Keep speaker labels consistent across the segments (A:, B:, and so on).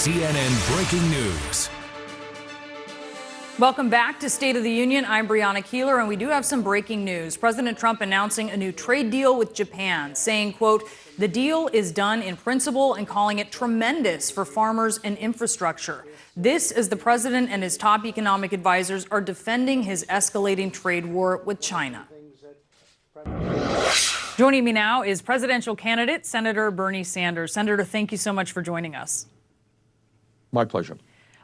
A: CNN Breaking News.
B: Welcome back to State of the Union. I'm Brianna Keeler, and we do have some breaking news. President Trump announcing a new trade deal with Japan, saying, quote, the deal is done in principle and calling it tremendous for farmers and infrastructure. This as the president and his top economic advisors are defending his escalating trade war with China. Joining me now is presidential candidate Senator Bernie Sanders. Senator, thank you so much for joining us.
C: My pleasure.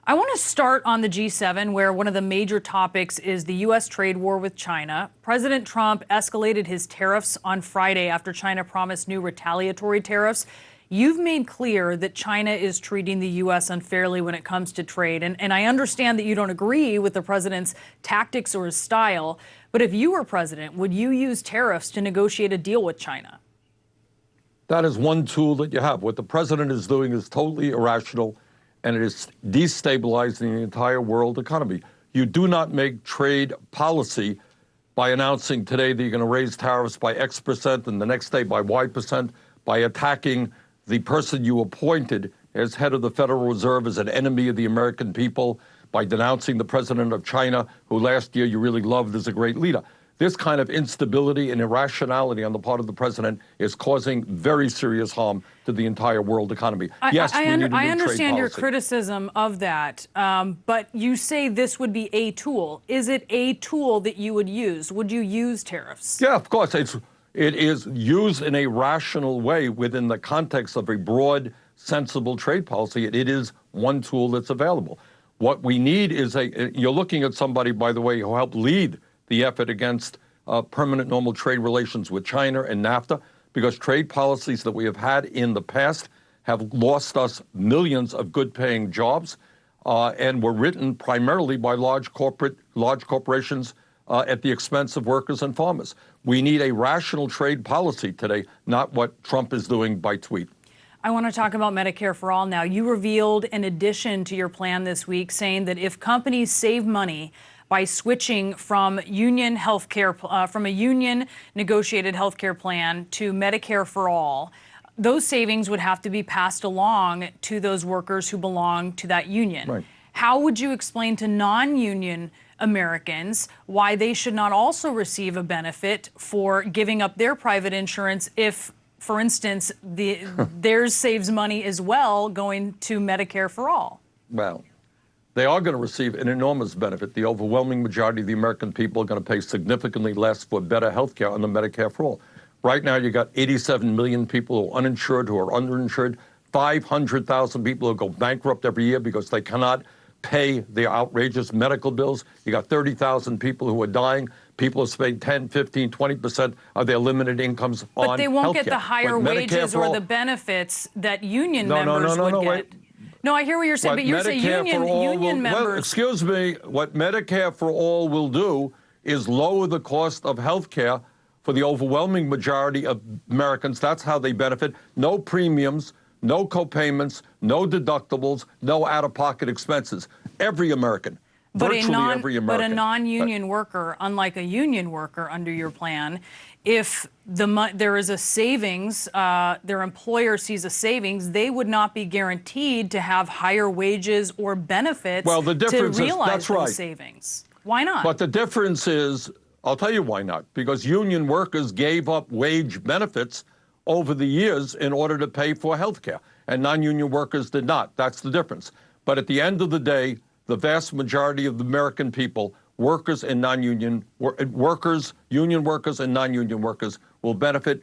B: I want to start on the G7, where one of the major topics is the U.S. trade war with China. President Trump escalated his tariffs on Friday after China promised new retaliatory tariffs. You've made clear that China is treating the U.S. unfairly when it comes to trade. And I understand that you don't agree with the president's tactics or his style. But if you were president, would you use tariffs to negotiate a deal with China?
C: That is one tool that you have. What the president is doing is totally irrational, and it is destabilizing the entire world economy. You do not make trade policy by announcing today that you're going to raise tariffs by X percent and the next day by Y percent, by attacking the person you appointed as head of the Federal Reserve as an enemy of the American people, by denouncing the president of China, who last year you really loved as a great leader. This kind of instability and irrationality on the part of the president is causing very serious harm to the entire world economy. Yes, we need a new trade policy.
B: I understand your criticism of that, but you say this would be a tool. Is it a tool that you would use? Would you use tariffs?
C: Yeah, of course. It is used in a rational way within the context of a broad, sensible trade policy. It is one tool that's available. What we need is you're looking at somebody, by the way, who helped lead the effort against permanent normal trade relations with China and NAFTA, because trade policies that we have had in the past have lost us millions of good-paying jobs and were written primarily by large corporations at the expense of workers and farmers. We need a rational trade policy today, not what Trump is doing by tweet.
B: I want to talk about Medicare for All now. You revealed an addition to your plan this week, saying that if companies save money by switching from union healthcare, from a union negotiated healthcare plan to Medicare for All, those savings would have to be passed along to those workers who belong to that union.
C: Right.
B: How would you explain to non-union Americans why they should not also receive a benefit for giving up their private insurance if, for instance, theirs saves money as well going to Medicare for All?
C: Well, they are going to receive an enormous benefit. The overwhelming majority of the American people are going to pay significantly less for better health care under Medicare for All. Right now, you got 87 million people who are uninsured, who are underinsured, 500,000 people who go bankrupt every year because they cannot pay their outrageous medical bills. You got 30,000 people who are dying. People are spending 10, 15, 20% of their limited incomes on health care.
B: But they won't get the higher wages or the benefits that union members would get.
C: Wait.
B: No, I hear what you're saying, but you're saying union members.
C: Well, excuse me, what Medicare for All will do is lower the cost of health care for the overwhelming majority of Americans. That's how they benefit. No premiums, no co-payments, no deductibles, no out-of-pocket expenses. Every American. Virtually every American.
B: But a non-union worker, unlike a union worker under your plan, if there is a savings, their employer sees a savings, they would not be guaranteed to have higher wages or benefits to realize those savings. Why not?
C: But the difference is, I'll tell you why not. Because union workers gave up wage benefits over the years in order to pay for health care, and non-union workers did not. That's the difference. But at the end of the day, the vast majority of the American people, workers and non-union workers, union workers and non-union workers, will benefit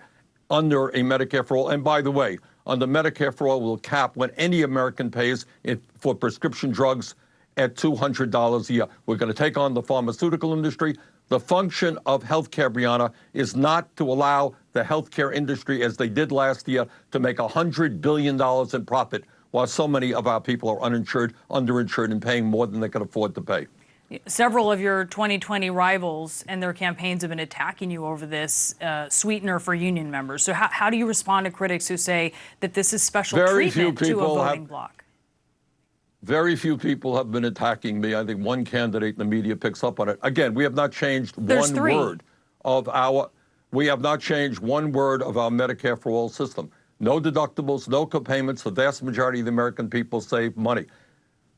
C: under a Medicare for All. And by the way, under Medicare for All, we'll cap what any American pays for prescription drugs at $200 a year. We're going to take on the pharmaceutical industry. The function of health care, Brianna, is not to allow the health care industry, as they did last year, to make $100 billion in profit, while so many of our people are uninsured, underinsured, and paying more than they can afford to pay.
B: Several of your 2020 rivals and their campaigns have been attacking you over this sweetener for union members. So how do you respond to critics who say that this is special treatment to a voting bloc?
C: Very few people have been attacking me. I think one candidate in the media picks up on it. Again, we have not changed one word of our Medicare for All system. no deductibles, no copayments. The vast majority of the American people save money.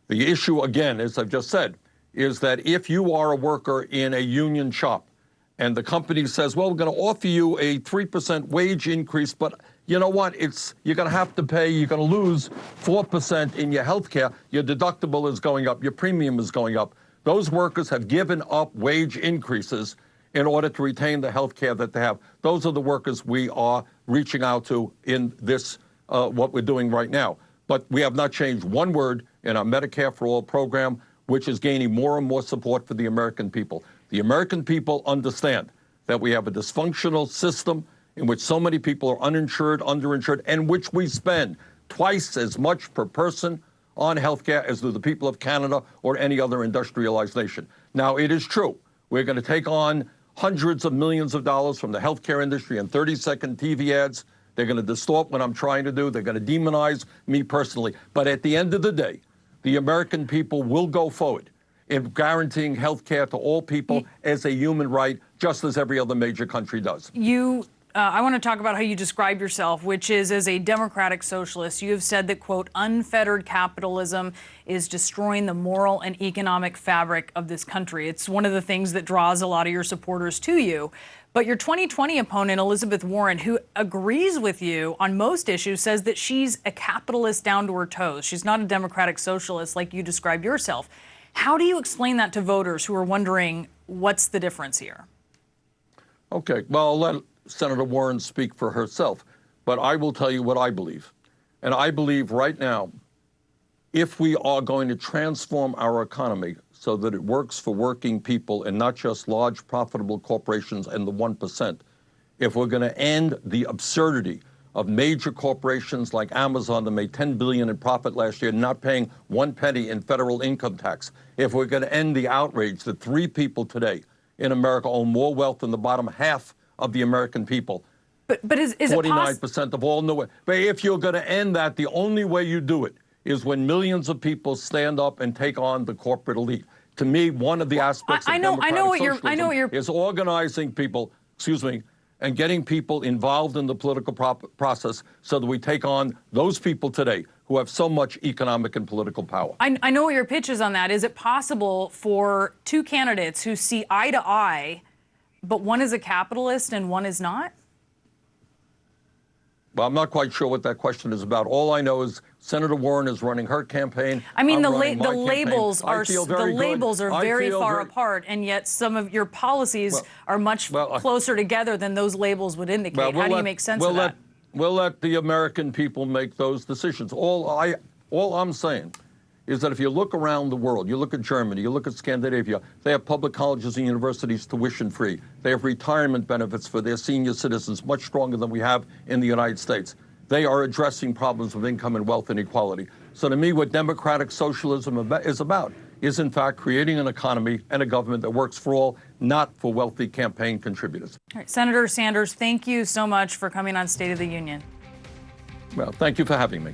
C: The issue, again, as I've just said, is that if you are a worker in a union shop and the company says, well, we're going to offer you a 3% wage increase, but you know what? You're going to have to pay, you're going to lose 4% in your health care. Your deductible is going up, your premium is going up. Those workers have given up wage increases in order to retain the health care that they have. Those are the workers we are reaching out to in this, what we're doing right now. But we have not changed one word in our Medicare for All program, which is gaining more and more support for the American people. The American people understand that we have a dysfunctional system in which so many people are uninsured, underinsured, and which we spend twice as much per person on health care as do the people of Canada or any other industrialized nation. Now, it is true. We're going to take on hundreds of millions of dollars from the healthcare industry and 30-second TV ads. They're going to distort what I'm trying to do. They're going to demonize me personally. But at the end of the day, the American people will go forward in guaranteeing health care to all people as a human right, just as every other major country does.
B: I want to talk about how you describe yourself, which is as a democratic socialist. You have said that, quote, unfettered capitalism is destroying the moral and economic fabric of this country. It's one of the things that draws a lot of your supporters to you. But your 2020 opponent, Elizabeth Warren, who agrees with you on most issues, says that she's a capitalist down to her toes. She's not a democratic socialist like you describe yourself. How do you explain that to voters who are wondering what's the difference here?
C: Okay, well, I'll let Senator Warren speak for herself, but I will tell you what I believe. And I believe right now, if we are going to transform our economy so that it works for working people and not just large profitable corporations and the 1%, if we're going to end the absurdity of major corporations like Amazon that made $10 billion in profit last year, not paying 1 penny in federal income tax, if we're going to end the outrage that 3 people today in America own more wealth than the bottom half of the American people.
B: But is
C: 49% of all new. But if you're going to end that, the only way you do it is when millions of people stand up and take on the corporate elite. To me, one of the aspects of democratic socialism is organizing people, and getting people involved in the political process so that we take on those people today who have so much economic and political power.
B: I know what your pitch is on that. Is it possible for 2 candidates who see eye to eye, but one is a capitalist and one is not?
C: Well, I'm not quite sure what that question is about. All I know is Senator Warren is running her campaign.
B: I mean, the labels are very far apart, and yet some of your policies are much closer together than those labels would indicate. How do you make sense of that?
C: We'll let the American people make those decisions. All I'm saying is that if you look around the world, you look at Germany, you look at Scandinavia, they have public colleges and universities tuition-free. They have retirement benefits for their senior citizens, much stronger than we have in the United States. They are addressing problems of income and wealth inequality. So to me, what democratic socialism is about is, in fact, creating an economy and a government that works for all, not for wealthy campaign contributors.
B: All right, Senator Sanders, thank you so much for coming on State of the Union.
C: Well, thank you for having me.